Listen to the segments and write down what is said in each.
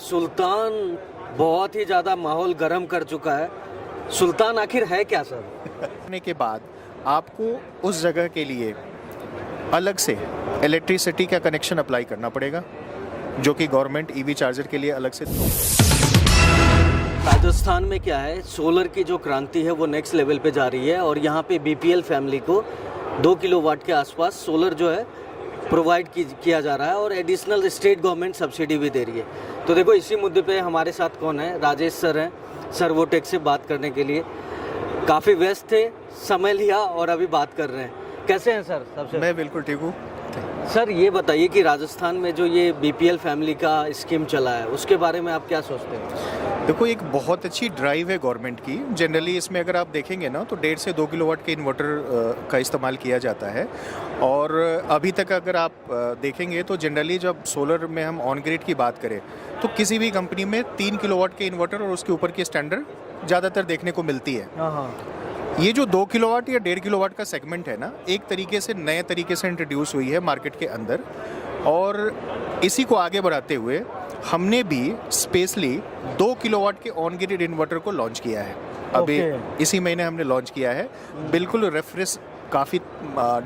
सुल्तान बहुत ही ज़्यादा माहौल गर्म कर चुका है। सुल्तान आखिर है क्या सर? करने के बाद आपको उस जगह के लिए अलग से इलेक्ट्रिसिटी का कनेक्शन अप्लाई करना पड़ेगा, जो कि गवर्नमेंट ईवी चार्जर के लिए अलग से। राजस्थान में क्या है, सोलर की जो क्रांति है वो नेक्स्ट लेवल पे जा रही है और यहाँ पे बीपीएल फैमिली को 2 किलोवाट के आसपास सोलर जो है प्रोवाइड किया जा रहा है और एडिशनल स्टेट गवर्नमेंट सब्सिडी भी दे रही है। तो देखो इसी मुद्दे पे हमारे साथ कौन है, राजेश सर हैं सर्वोटेक से बात करने के लिए। काफ़ी व्यस्त थे, समय लिया और अभी बात कर रहे हैं। कैसे हैं सर? सबसे मैं बिल्कुल ठीक हूँ। सर ये बताइए कि राजस्थान में जो ये बीपीएल फैमिली का स्कीम चला है उसके बारे में आप क्या सोचते हैं? देखो, एक बहुत अच्छी ड्राइव है गवर्नमेंट की। जनरली इसमें अगर आप देखेंगे ना तो 1.5 से 2 किलोवाट के इन्वर्टर का इस्तेमाल किया जाता है और अभी तक अगर आप देखेंगे तो जनरली जब सोलर में हम ऑन ग्रिड की बात करें तो किसी भी कंपनी में 3 किलोवाट के इन्वर्टर और उसके ऊपर की स्टैंडर्ड ज़्यादातर देखने को मिलती है। हाँ। ये जो 2 किलोवाट या 1.5 किलोवाट का सेगमेंट है ना, एक तरीके से नए तरीके से इंट्रोड्यूस हुई है मार्केट के अंदर और इसी को आगे बढ़ाते हुए हमने भी स्पेशली 2 किलोवाट के ऑन ग्रिड इन्वर्टर को लॉन्च किया है। अभी इसी महीने हमने लॉन्च किया है। बिल्कुल रेफरेंस काफ़ी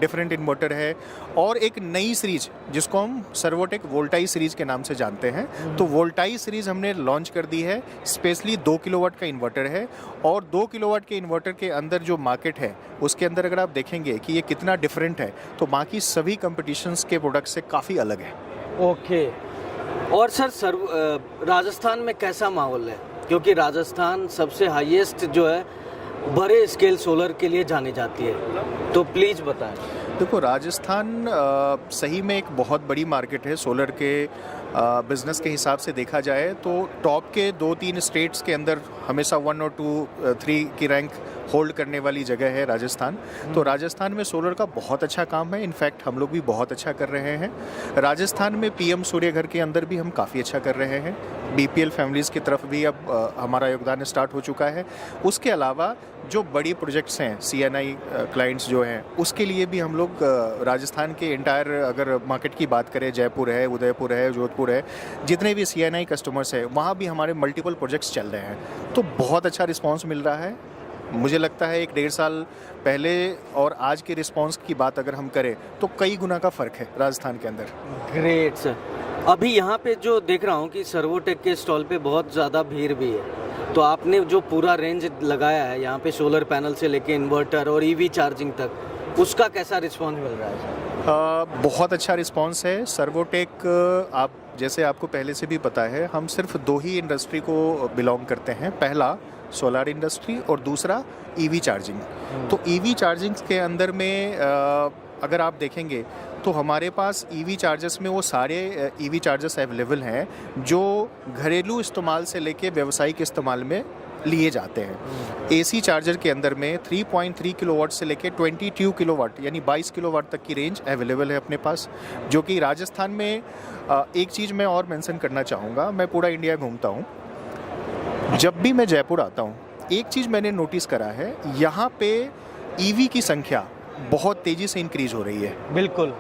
डिफरेंट इन्वर्टर है और एक नई सीरीज जिसको हम सर्वोटेक वोल्टाई सीरीज के नाम से जानते हैं, तो वोल्टाई सीरीज हमने लॉन्च कर दी है। स्पेशली 2 किलोवाट का इन्वर्टर है और 2 किलोवाट के इन्वर्टर के अंदर जो मार्केट है उसके अंदर अगर आप देखेंगे कि ये कितना डिफरेंट है तो बाकी सभी कंपटीशंस के प्रोडक्ट से काफ़ी अलग है। ओके। और सर राजस्थान में कैसा माहौल है? क्योंकि राजस्थान सबसे हाईएस्ट जो है बड़े स्केल सोलर के लिए जानी जाती है, तो प्लीज़ बताएं। देखो, राजस्थान सही में एक बहुत बड़ी मार्केट है सोलर के बिज़नेस के हिसाब से देखा जाए तो टॉप के 2-3 स्टेट्स के अंदर हमेशा 1 और 2, 3 की रैंक होल्ड करने वाली जगह है राजस्थान। तो राजस्थान में सोलर का बहुत अच्छा काम है। इनफैक्ट हम लोग भी बहुत अच्छा कर रहे हैं। राजस्थान में पीएम सूर्य घर के अंदर भी हम काफ़ी अच्छा कर रहे हैं। बीपीएल फैमिलीज़ की तरफ भी अब हमारा योगदान स्टार्ट हो चुका है। उसके अलावा जो बड़ी प्रोजेक्ट्स हैं, सीएनआई क्लाइंट्स जो हैं, उसके लिए भी हम लोग राजस्थान के इंटायर अगर मार्केट की बात करें, जयपुर है, उदयपुर है, जोधपुर है, जितने भी सीएनआई कस्टमर्स हैं वहाँ भी हमारे मल्टीपल प्रोजेक्ट्स चल रहे हैं। तो बहुत अच्छा रिस्पॉन्स मिल रहा है। मुझे लगता है 1-1.5 साल पहले और आज के रिस्पॉन्स की बात अगर हम करें तो कई गुना का फ़र्क है राजस्थान के अंदर। Great sir. अभी यहाँ पे जो देख रहा हूँ कि सर्वोटेक के स्टॉल पे बहुत ज़्यादा भीड़ भी है, तो आपने जो पूरा रेंज लगाया है यहाँ पे सोलर पैनल से लेके इन्वर्टर और ईवी चार्जिंग तक, उसका कैसा रिस्पॉन्स मिल रहा है सर? बहुत अच्छा रिस्पॉन्स है। सर्वोटेक, आप जैसे आपको पहले से भी पता है, हम सिर्फ 2 ही इंडस्ट्री को बिलोंग करते हैं। पहला सोलर इंडस्ट्री और दूसरा ईवी चार्जिंग। तो ईवी चार्जिंग के अंदर में अगर आप देखेंगे तो हमारे पास ईवी चार्जर्स में वो सारे ईवी चार्जर्स अवेलेबल हैं जो घरेलू इस्तेमाल से लेके व्यावसायिक इस्तेमाल में लिए जाते हैं। एसी चार्जर के अंदर में 3.3 किलोवाट से लेके 22 किलोवाट यानी 22 किलोवाट तक की रेंज अवेलेबल है अपने पास, जो कि राजस्थान में एक चीज़ मैं और मेंशन करना चाहूँगा। मैं पूरा इंडिया घूमता हूँ, जब भी मैं जयपुर आता हूँ एक चीज़ मैंने नोटिस करा है, यहाँ पे ईवी की संख्या बहुत तेज़ी से इंक्रीज हो रही है। बिल्कुल,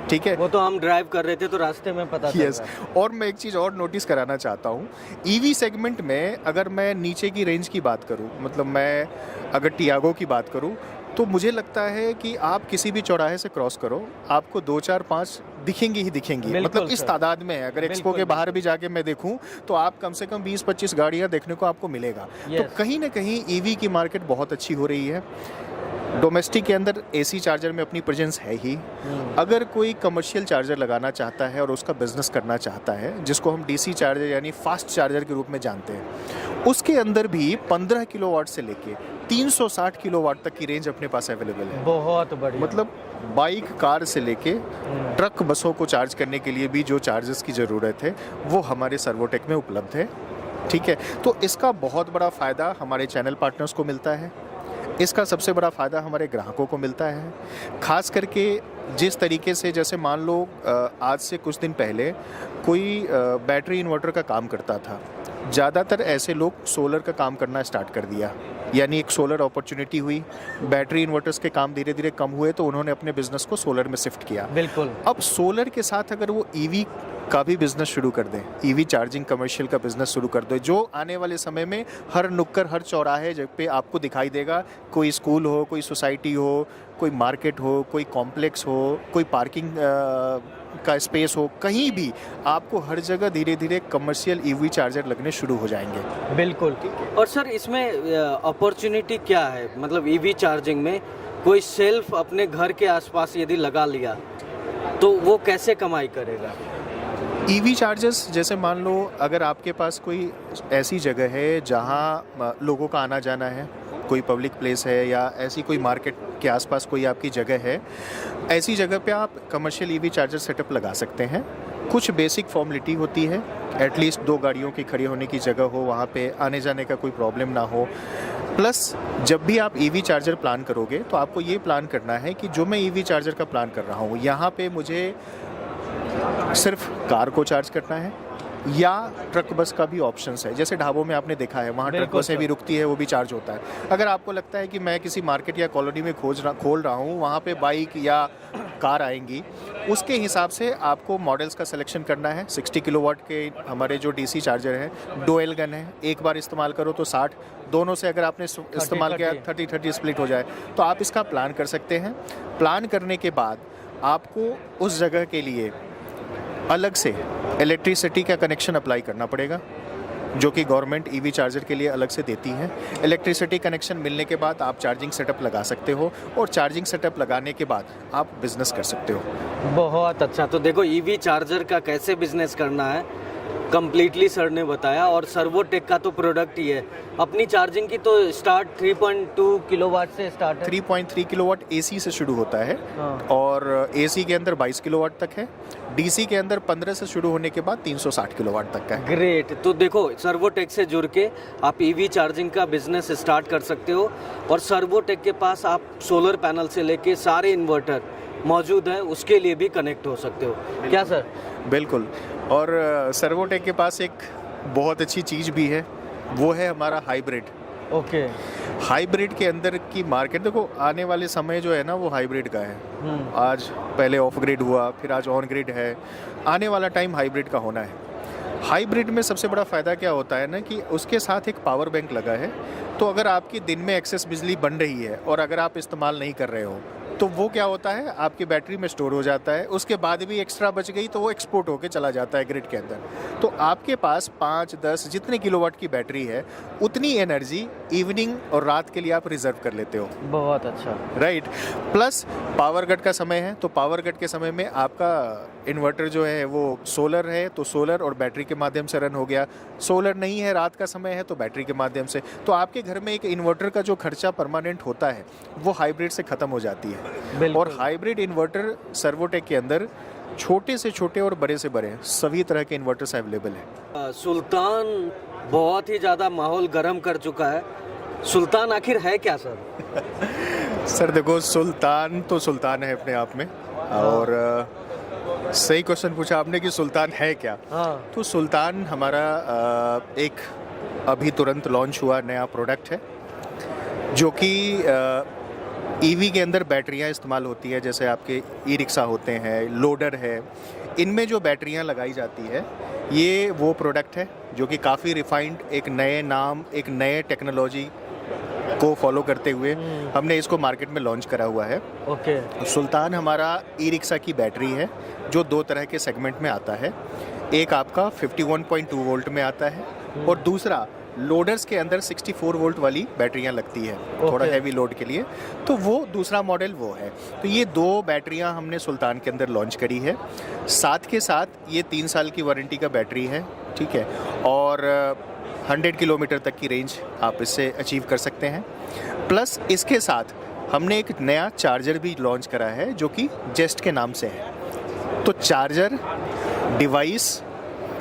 ठीक है। वो तो हम ड्राइव कर रहे थे तो रास्ते में पता चला। यस। और मैं एक चीज़ और नोटिस कराना चाहता हूँ, ईवी सेगमेंट में अगर मैं नीचे की रेंज की बात करूँ, मतलब मैं अगर टियागो की बात करूँ, तो मुझे लगता है कि आप किसी भी चौराहे से क्रॉस करो, आपको 2, 4, 5 दिखेंगी ही दिखेंगी। मतलब इस तादाद में है। अगर एक्सपो के बाहर भी जाके मैं देखूं तो आप कम से कम 20-25 गाड़ियां देखने को आपको मिलेगा। तो कहीं ना कहीं ईवी की मार्केट बहुत अच्छी हो रही है। डोमेस्टिक के अंदर एसी चार्जर में अपनी प्रेजेंस है ही। अगर कोई कमर्शियल चार्जर लगाना चाहता है और उसका बिजनेस करना चाहता है, जिसको हम डीसी चार्जर यानी फास्ट चार्जर के रूप में जानते हैं, उसके अंदर भी 15 किलोवाट से लेके 360 किलोवाट तक की रेंज अपने पास अवेलेबल है। बहुत बढ़िया। मतलब बाइक, कार से लेके ट्रक, बसों को चार्ज करने के लिए भी जो चार्जेस की ज़रूरत है वो हमारे सर्वोटेक में उपलब्ध है। ठीक है, तो इसका बहुत बड़ा फ़ायदा हमारे चैनल पार्टनर्स को मिलता है। इसका सबसे बड़ा फ़ायदा हमारे ग्राहकों को मिलता है। ख़ास करके जिस तरीके से, जैसे मान लो आज से कुछ दिन पहले कोई बैटरी इन्वर्टर का काम करता था, ज़्यादातर ऐसे लोग सोलर का काम करना स्टार्ट कर दिया, यानी एक सोलर अपॉर्चुनिटी हुई। बैटरी इन्वर्टर्स के काम धीरे धीरे कम हुए तो उन्होंने अपने बिजनेस को सोलर में शिफ्ट किया। बिल्कुल। अब सोलर के साथ अगर वो ईवी का भी बिजनेस शुरू कर दें, ईवी चार्जिंग कमर्शियल का बिजनेस शुरू कर दो, जो आने वाले समय में हर नुक्कड़ हर चौराहे जगह पे आपको दिखाई देगा। कोई स्कूल हो, कोई सोसाइटी हो, कोई मार्केट हो, कोई कॉम्प्लेक्स हो, कोई पार्किंग का स्पेस हो, कहीं भी आपको हर जगह धीरे धीरे कमर्शियल ईवी चार्जर लगने शुरू हो जाएंगे। बिल्कुल। और सर इसमें अपॉर्चुनिटी क्या है, मतलब ईवी चार्जिंग में कोई सेल्फ अपने घर के आसपास यदि लगा लिया तो वो कैसे कमाई करेगा? ईवी चार्जर्स जैसे मान लो अगर आपके पास कोई ऐसी जगह है जहाँ लोगों का आना जाना है, कोई पब्लिक प्लेस है या ऐसी कोई मार्केट के आसपास कोई आपकी जगह है, ऐसी जगह पे आप कमर्शियल ईवी चार्जर सेटअप लगा सकते हैं। कुछ बेसिक फॉर्मेलिटी होती है, एटलीस्ट 2 गाड़ियों की खड़ी होने की जगह हो, वहाँ पे आने जाने का कोई प्रॉब्लम ना हो। प्लस जब भी आप ईवी चार्जर प्लान करोगे तो आपको ये प्लान करना है कि जो मैं ईवी चार्जर का प्लान कर रहा हूँ, यहाँ पे मुझे सिर्फ कार को चार्ज करना है या ट्रक बस का भी ऑप्शंस है। जैसे ढाबों में आपने देखा है, वहाँ ट्रक बसें भी रुकती है, वो भी चार्ज होता है। अगर आपको लगता है कि मैं किसी मार्केट या कॉलोनी में खोल रहा हूँ, वहाँ पे बाइक या कार आएंगी, उसके हिसाब से आपको मॉडल्स का सिलेक्शन करना है। 60 किलोवाट के हमारे जो डीसी चार्जर हैं, डुअल गन है, एक बार इस्तेमाल करो तो 60, दोनों से अगर आपने इस्तेमाल किया 30-30 स्प्लिट हो जाए, तो आप इसका प्लान कर सकते हैं। प्लान करने के बाद आपको उस जगह के लिए अलग से इलेक्ट्रिसिटी का कनेक्शन अप्लाई करना पड़ेगा, जो कि गवर्नमेंट ईवी चार्जर के लिए अलग से देती है। इलेक्ट्रिसिटी कनेक्शन मिलने के बाद आप चार्जिंग सेटअप लगा सकते हो और चार्जिंग सेटअप लगाने के बाद आप बिजनेस कर सकते हो। बहुत अच्छा। तो देखो ईवी चार्जर का कैसे बिजनेस करना है कंप्लीटली सर ने बताया, और सर्वोटेक का तो प्रोडक्ट ही है। अपनी चार्जिंग की तो स्टार्ट 3.2 किलोवाट से स्टार्ट है। 3.3 किलोवाट एसी से शुरू होता है। हाँ। और एसी के अंदर 22 किलोवाट तक है, डीसी के अंदर 15 से शुरू होने के बाद 360 किलोवाट तक का है। ग्रेट। तो देखो सर्वोटेक से जुड़ के आप ईवी चार्जिंग का बिजनेस स्टार्ट कर सकते हो, और सर्वोटेक के पास आप सोलर पैनल से लेके सारे इन्वर्टर मौजूद है, उसके लिए भी कनेक्ट हो सकते हो। क्या सर? बिल्कुल। और सर्वोटेक के पास एक बहुत अच्छी चीज़ भी है, वो है हमारा हाइब्रिड। ओके। हाइब्रिड के अंदर की मार्केट देखो, आने वाले समय जो है ना वो हाइब्रिड का है। आज पहले ऑफ ग्रिड हुआ, फिर आज ऑन ग्रिड है, आने वाला टाइम हाइब्रिड का होना है। हाइब्रिड में सबसे बड़ा फ़ायदा क्या होता है ना कि उसके साथ एक पावर बैंक लगा है, तो अगर आपकी दिन में एक्सेस बिजली बन रही है और अगर आप इस्तेमाल नहीं कर रहे हो, तो वो क्या होता है आपकी बैटरी में स्टोर हो जाता है। उसके बाद भी एक्स्ट्रा बच गई तो वो एक्सपोर्ट होके चला जाता है ग्रिड के अंदर। तो आपके पास 5-10 जितने किलोवाट की बैटरी है, उतनी एनर्जी इवनिंग और रात के लिए आप रिजर्व कर लेते हो। बहुत अच्छा। राइट। प्लस पावर कट का समय है, तो पावर कट के समय में आपका इन्वर्टर जो है वो सोलर है, तो सोलर और बैटरी के माध्यम से रन हो गया। सोलर नहीं है, रात का समय है, तो बैटरी के माध्यम से। तो आपके घर में एक इन्वर्टर का जो खर्चा परमानेंट होता है वो हाइब्रिड से ख़त्म हो जाती है। और हाइब्रिड इन्वर्टर सर्वोटेक के अंदर छोटे से छोटे और बड़े से बड़े सभी तरह के इन्वर्टर्स अवेलेबल है। सुल्तान बहुत ही ज़्यादा माहौल गर्म कर चुका है। सुल्तान आखिर है क्या सर? सर देखो, सुल्तान तो सुल्तान है अपने आप में। और सही क्वेश्चन पूछा आपने कि सुल्तान है क्या। हाँ। तो सुल्तान हमारा एक अभी तुरंत लॉन्च हुआ नया प्रोडक्ट है, जो कि ईवी के अंदर बैटरियां इस्तेमाल होती है। जैसे आपके ई रिक्शा होते हैं, लोडर है, इनमें जो बैटरियां लगाई जाती है, ये वो प्रोडक्ट है जो कि काफ़ी रिफाइंड, एक नए नाम, एक नए टेक्नोलॉजी को फॉलो करते हुए हमने इसको मार्केट में लॉन्च करा हुआ है। ओके। सुल्तान हमारा ई रिक्शा की बैटरी है, जो 2 तरह के सेगमेंट में आता है। एक आपका 51.2 वोल्ट में आता है, और दूसरा लोडर्स के अंदर 64 वोल्ट वाली बैटरियां लगती है, थोड़ा हैवी लोड के लिए। तो वो दूसरा मॉडल वो है। तो ये 2 बैटरियां हमने सुल्तान के अंदर लॉन्च करी है। साथ के साथ ये 3 साल की वारंटी का बैटरी है, ठीक है, और 100 किलोमीटर तक की रेंज आप इससे अचीव कर सकते हैं। प्लस इसके साथ हमने एक नया चार्जर भी लॉन्च करा है, जो कि जेस्ट के नाम से है। तो चार्जर, डिवाइस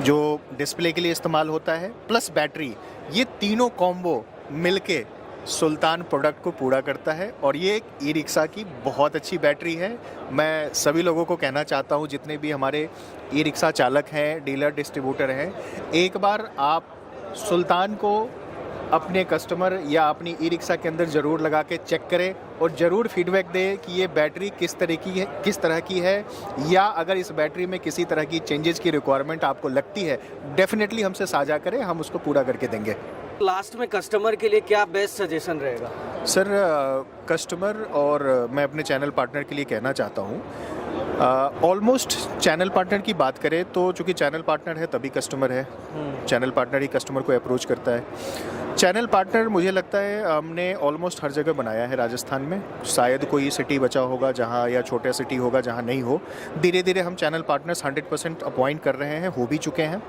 जो डिस्प्ले के लिए इस्तेमाल होता है, प्लस बैटरी, ये तीनों कॉम्बो मिलके सुल्तान प्रोडक्ट को पूरा करता है। और ये एक ई रिक्शा की बहुत अच्छी बैटरी है। मैं सभी लोगों को कहना चाहता हूँ, जितने भी हमारे ई रिक्शा चालक हैं, डीलर डिस्ट्रीब्यूटर हैं, एक बार आप सुल्तान को अपने कस्टमर या अपनी ई रिक्शा के अंदर ज़रूर लगा के चेक करें और ज़रूर फीडबैक दें कि ये बैटरी किस तरह की है, या अगर इस बैटरी में किसी तरह की चेंजेस की रिक्वायरमेंट आपको लगती है, डेफिनेटली हमसे साझा करें, हम उसको पूरा करके देंगे। लास्ट में कस्टमर के लिए क्या बेस्ट सजेशन रहेगा? सर, कस्टमर और मैं अपने चैनल पार्टनर के लिए कहना चाहता हूँ, ऑलमोस्ट चैनल पार्टनर की बात करें तो चूँकि चैनल पार्टनर है तभी कस्टमर है, चैनल पार्टनर ही कस्टमर को अप्रोच करता है। चैनल पार्टनर मुझे लगता है हमने ऑलमोस्ट हर जगह बनाया है राजस्थान में, शायद कोई सिटी बचा होगा जहाँ, या छोटा सिटी होगा जहाँ नहीं हो। धीरे धीरे हम चैनल पार्टनर्स 100% अपॉइंट कर रहे हैं, हो भी चुके हैं।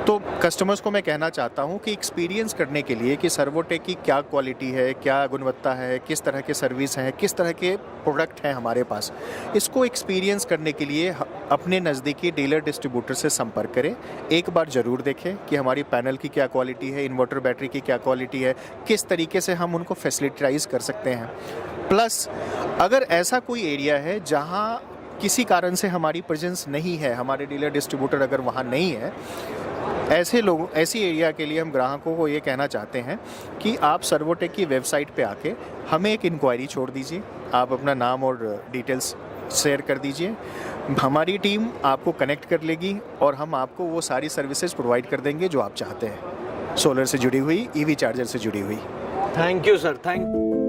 तो कस्टमर्स को मैं कहना चाहता हूँ कि एक्सपीरियंस करने के लिए कि सर्वोटेक की क्या क्वालिटी है, क्या गुणवत्ता है, किस तरह के सर्विस हैं, किस तरह के प्रोडक्ट हैं हमारे पास, इसको एक्सपीरियंस करने के लिए अपने नज़दीकी डीलर डिस्ट्रीब्यूटर से संपर्क करें। एक बार ज़रूर देखें कि हमारी पैनल की क्या क्वालिटी है, इन्वर्टर बैटरी की क्या क्वालिटी है, किस तरीके से हम उनको फैसिलिटाइज कर सकते हैं। प्लस अगर ऐसा कोई एरिया है जहाँ किसी कारण से हमारी प्रेजेंस नहीं है, हमारे डीलर डिस्ट्रीब्यूटर अगर वहाँ नहीं है, ऐसी एरिया के लिए हम ग्राहकों को ये कहना चाहते हैं कि आप सर्वोटेक की वेबसाइट पे आके हमें एक इंक्वायरी छोड़ दीजिए, आप अपना नाम और डिटेल्स शेयर कर दीजिए, हमारी टीम आपको कनेक्ट कर लेगी और हम आपको वो सारी सर्विसेज प्रोवाइड कर देंगे जो आप चाहते हैं, सोलर से जुड़ी हुई, ईवी चार्जर से जुड़ी हुई। Thank you sir, thank